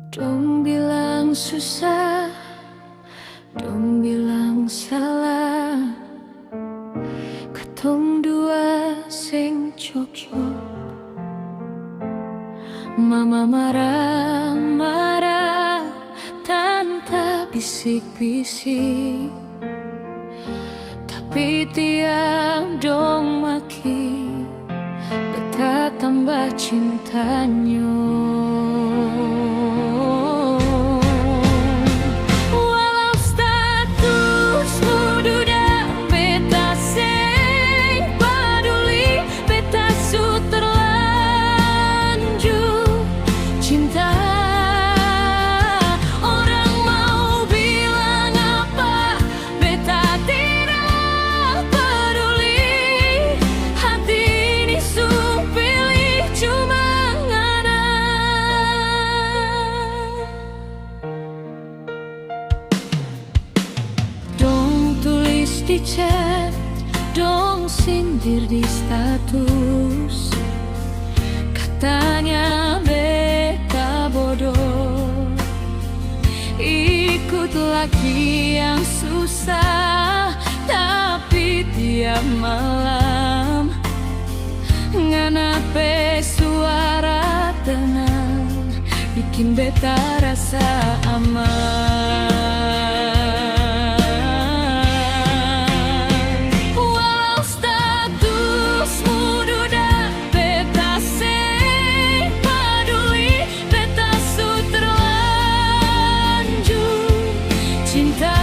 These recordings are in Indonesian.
Dong bilang susah, dong bilang salah, katong dua sing cocok. Mama marah-marah, tante bisik-bisik, tapi tiap dong maki, beta tambah cintanya. Walau statusmu duda, beta sing peduli, beta su terlanjur cinta. Orang mau bilang apa, beta tidak peduli. Hati ini su pilih cuma ngana. Dong tulis di chat, dong sindir di status, katanya beta bodoh, ikut laki yang susah. Tapi tiap malam ngana pe suara tenang, bikin beta rasa aman. Walau statusmu duda, beta sing peduli, beta su terlanjur cinta.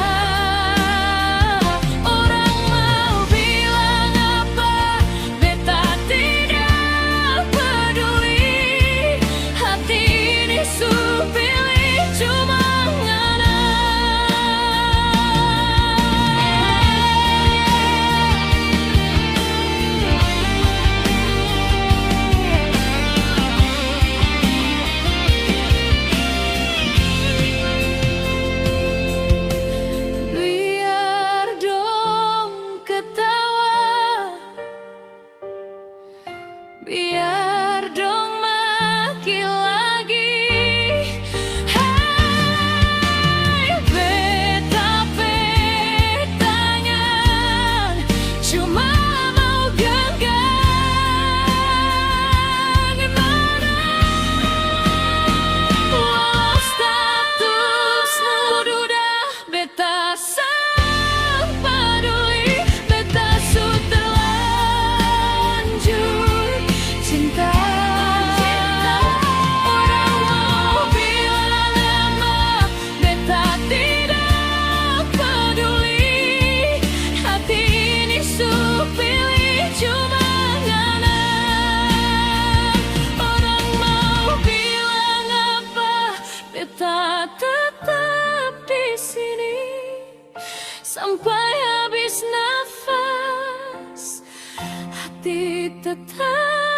Orang mau bilang apa, beta tidak peduli. Hati ini su pilih cuma ngana. Biar dong ketawa, biar dong maki lagi. Hai, beta tangan, cuma mau genggam mana. Walau statusmu duda, beta sang peduli, beta su terlanjur cinta. Orang mau bilang apa, beta tidak peduli. Hati ini su pilih cuma ngana. Orang mau bilang apa, beta tetap di sini sampai habis nafas. Hati tetap